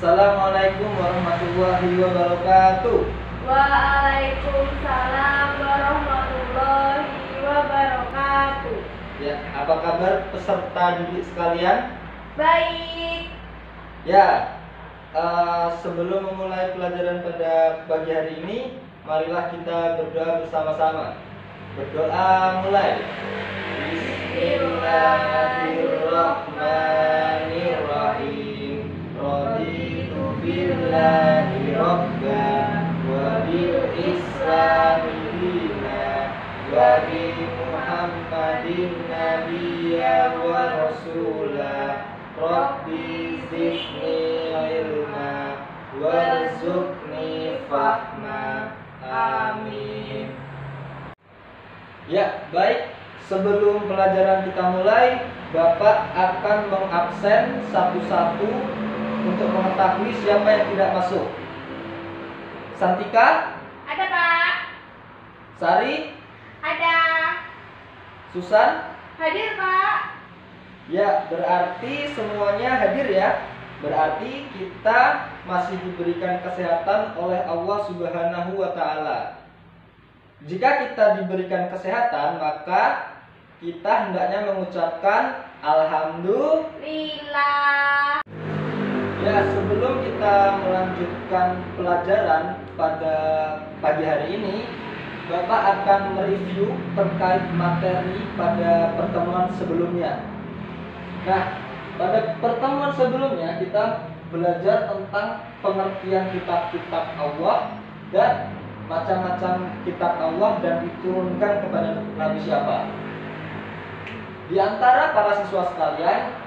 Assalamualaikum warahmatullahi wabarakatuh. Waalaikumsalam warahmatullahi wabarakatuh. Ya, apa kabar peserta didik sekalian? Baik. Ya, sebelum memulai pelajaran pada pagi hari ini, marilah kita berdoa bersama-sama. Berdoa mulai. Bismillahirrahmanirrahim. Raditu billahi rabban wa bil islami dinan wa bi Muhammadin nabiyya wa rasulah. Rabbi zidni ilma warzuqni fahma. Amin. Ya, baik. Sebelum pelajaran kita mulai, Bapak akan mengabsen satu-satu untuk mengetahui siapa yang tidak masuk. Santika? Ada, Pak. Sari? Ada. Susan? Hadir, Pak. Ya, berarti semuanya hadir ya. Berarti kita masih diberikan kesehatan oleh Allah Subhanahu wa Ta'ala. Jika kita diberikan kesehatan, maka kita hendaknya mengucapkan Alhamdulillah. Ya, sebelum kita melanjutkan pelajaran pada pagi hari ini, Bapak akan mereview terkait materi pada pertemuan sebelumnya. Nah, pada pertemuan sebelumnya kita belajar tentang pengertian kitab-kitab Allah dan macam-macam kitab Allah dan diturunkan kepada Nabi siapa. Di antara para siswa sekalian,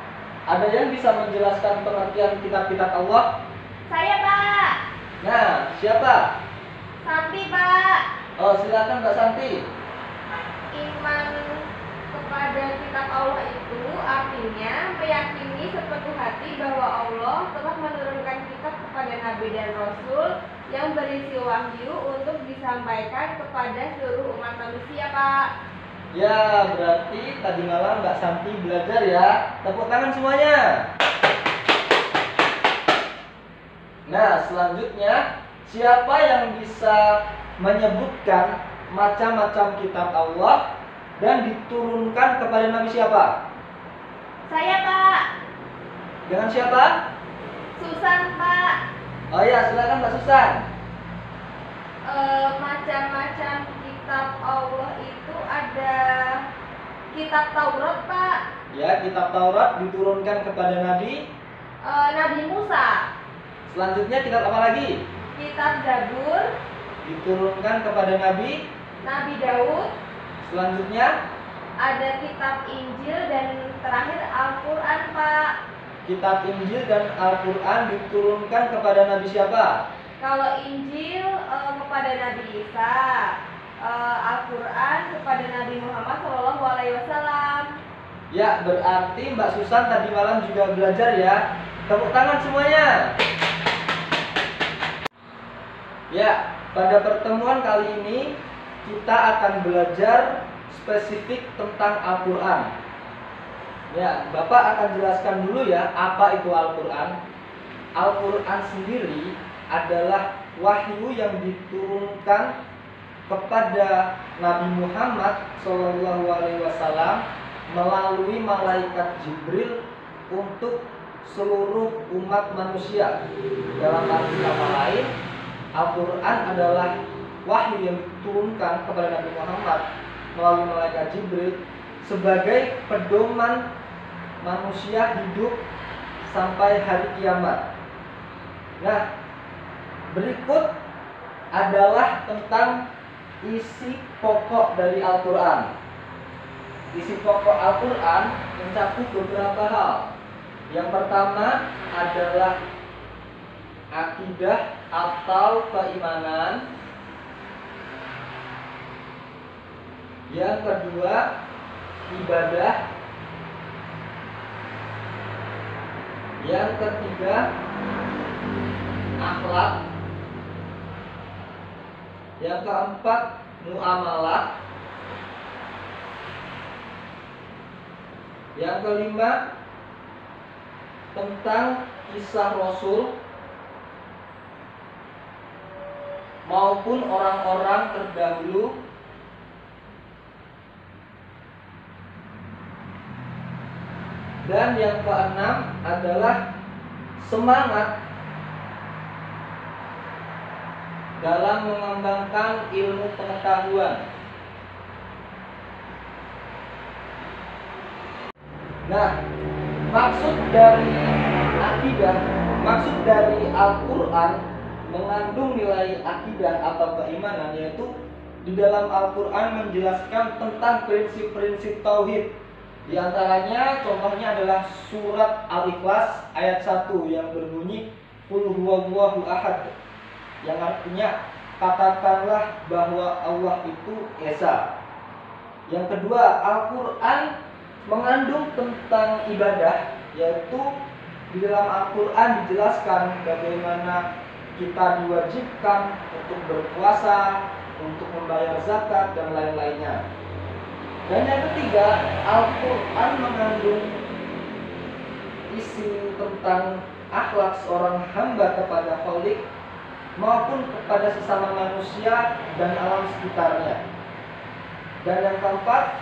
ada yang bisa menjelaskan pengertian kitab-kitab Allah? Saya, Pak. Nah, siapa? Santi, Pak. Oh, silakan Mbak Santi. Iman kepada kitab Allah itu artinya meyakini sepenuh hati bahwa Allah telah menurunkan kitab kepada Nabi dan Rasul yang berisi wahyu untuk disampaikan kepada seluruh umat manusia, Pak. Ya, berarti tadi malam Mbak Santi belajar ya. Tepuk tangan semuanya. Nah, selanjutnya siapa yang bisa menyebutkan macam-macam kitab Allah dan diturunkan kepada Nabi siapa? Saya, Pak. Dengan siapa? Susan, Pak. Oh ya, silakan Mbak Susan. Macam-macam kitab Allah itu ada kitab Taurat, Pak. Ya, kitab Taurat diturunkan kepada Nabi Nabi Musa. Selanjutnya kitab apa lagi? Kitab Zabur Diturunkan kepada Nabi Daud. Selanjutnya Ada kitab Injil dan terakhir Al-Quran, Pak. kitab Injil dan Al-Quran diturunkan kepada Nabi siapa? Kalau Injil kepada Nabi Isa, Al-Quran kepada Nabi Muhammad SAW. Ya, berarti Mbak Susan tadi malam juga belajar ya. Tepuk tangan semuanya. Ya, pada pertemuan kali ini kita akan belajar spesifik tentang Al-Quran. Ya, Bapak akan jelaskan dulu ya apa itu Al-Quran. Al-Quran sendiri adalah wahyu yang diturunkan kepada Nabi Muhammad SAW melalui malaikat Jibril untuk seluruh umat manusia. Dalam arti kata lain, Al-Quran adalah wahyu yang diturunkan kepada Nabi Muhammad melalui malaikat Jibril sebagai pedoman manusia hidup sampai hari kiamat. Nah, berikut adalah tentang isi pokok dari Al-Quran. Isi pokok Al-Quran mencakup beberapa hal. Yang pertama adalah akidah atau keimanan. Yang kedua, ibadah. Yang ketiga, akhlak. Yang keempat, muamalah. Yang kelima, tentang kisah Rasul. maupun orang-orang terdahulu. Dan yang keenam adalah semangat dalam mengembangkan ilmu pengetahuan. Nah, maksud dari akidah, maksud dari Al-Quran mengandung nilai akidah atau keimanan, yaitu di dalam Al-Quran menjelaskan tentang prinsip-prinsip tauhid. Di antaranya contohnya adalah surat Al-Ikhlas ayat 1 yang berbunyi Qul huwallahu ahad, yang artinya katakanlah bahwa Allah itu Esa. Yang kedua, Al-Quran mengandung tentang ibadah, yaitu di dalam Al-Quran dijelaskan bagaimana kita diwajibkan untuk berpuasa, untuk membayar zakat, dan lain-lainnya. Dan yang ketiga, Al-Quran mengandung isi tentang akhlak seorang hamba kepada Khalik maupun kepada sesama manusia dan alam sekitarnya. Dan yang keempat,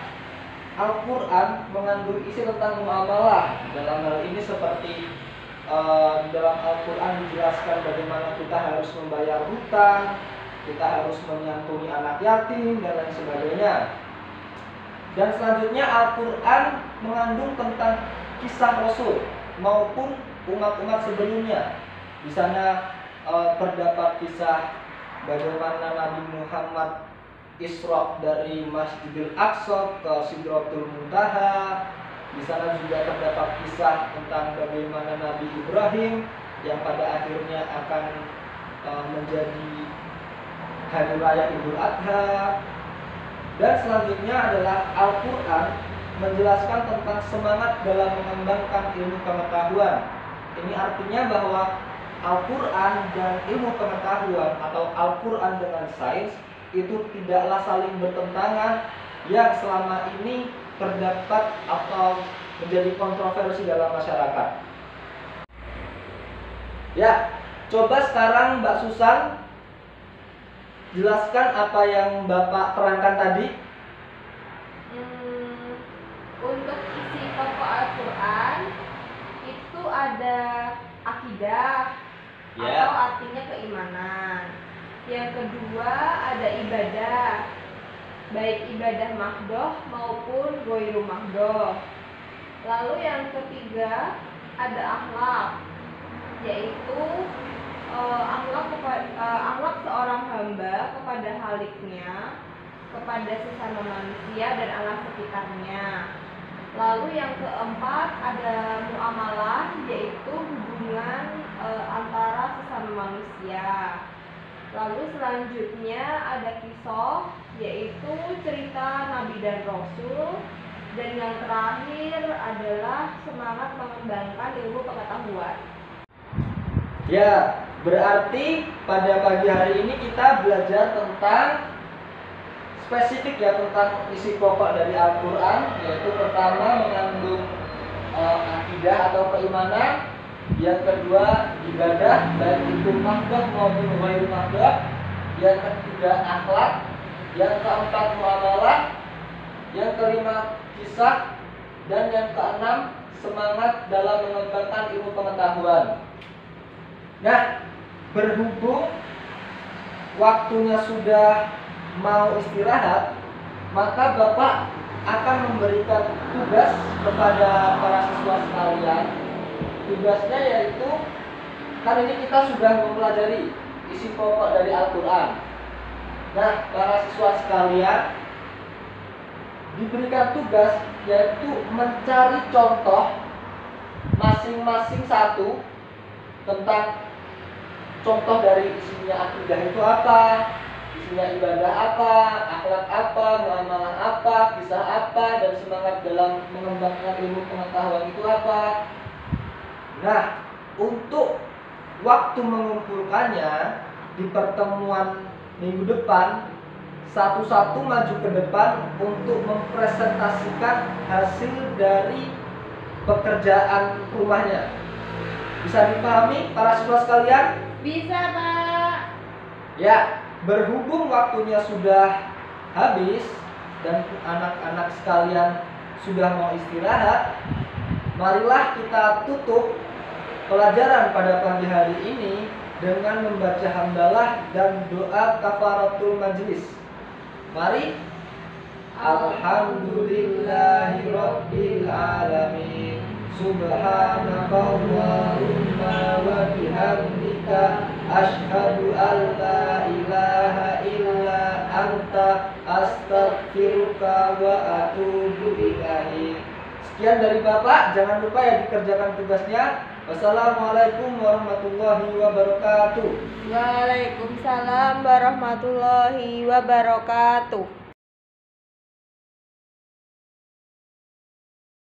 Al-Quran mengandung isi tentang muamalah. Dalam hal ini seperti di dalam Al-Quran dijelaskan bagaimana kita harus membayar hutang, kita harus menyantuni anak yatim, dan lain sebagainya. Dan selanjutnya Al-Quran mengandung tentang kisah Rasul maupun umat-umat sebelumnya. Di sana terdapat kisah bagaimana Nabi Muhammad Isra dari Masjidil Aqsa ke Sidratul Muntaha. Di sana juga terdapat kisah tentang bagaimana Nabi Ibrahim yang pada akhirnya akan menjadi hari raya Idul Adha. Dan selanjutnya adalah Al-Quran menjelaskan tentang semangat dalam mengembangkan ilmu pengetahuan. Ini artinya bahwa Al-Quran dan ilmu pengetahuan atau Al-Quran dengan sains itu tidaklah saling bertentangan yang selama ini terdapat atau menjadi kontroversi dalam masyarakat. Ya, coba sekarang Mbak Susan jelaskan apa yang Bapak terangkan tadi. Untuk isi pokok Al-Quran itu ada akidah, atau artinya keimanan. Yang kedua ada ibadah, baik ibadah mahdoh maupun goiru mahdoh. Lalu yang ketiga ada akhlak, yaitu akhlak seorang hamba kepada haliknya, kepada sesama manusia dan alam sekitarnya. Lalu yang keempat ada muamalah, yaitu hubungan antara sesama manusia. Lalu selanjutnya ada kisah, yaitu cerita Nabi dan Rasul. Dan yang terakhir adalah semangat mengembangkan ilmu pengetahuan. Ya, berarti pada pagi hari ini kita belajar tentang spesifik ya tentang isi pokok dari Al-Quran, yaitu pertama mengandung akidah atau keimanan, yang kedua ibadah baik itu mahdoh maupun ghairu mahdoh, yang ketiga akhlak, yang keempat muamalah, yang kelima kisah, dan yang keenam semangat dalam mengembangkan ilmu pengetahuan. Nah, berhubung waktunya sudah mau istirahat, maka Bapak akan memberikan tugas kepada para siswa sekalian. Tugasnya yaitu, kan ini kita sudah mempelajari isi pokok dari Al-Quran. Nah, para siswa sekalian diberikan tugas yaitu mencari contoh masing-masing satu tentang contoh dari isinya akidah itu apa, isinya ibadah apa, akhlak apa, muamalah apa, kisah apa, dan semangat dalam mengembangkan ilmu pengetahuan itu apa. Nah, untuk waktu mengumpulkannya di pertemuan minggu depan, satu-satu maju ke depan untuk mempresentasikan hasil dari pekerjaan rumahnya. Bisa dipahami para siswa sekalian? Bisa, Pak. Ya, berhubung waktunya sudah habis dan anak-anak sekalian sudah mau istirahat, marilah kita tutup pelajaran pada pagi hari ini dengan membaca hamdalah dan doa kafaratul majlis. Mari. Alhamdulillahirabbil alamin. Subhanakallahumma wa bihamdika asyhadu an la ilaha illa anta astaghfiruka wa atubu ilaik. Sekian dari Bapak, jangan lupa ya dikerjakan tugasnya. Wassalamualaikum warahmatullahi wabarakatuh. Waalaikumsalam warahmatullahi wabarakatuh.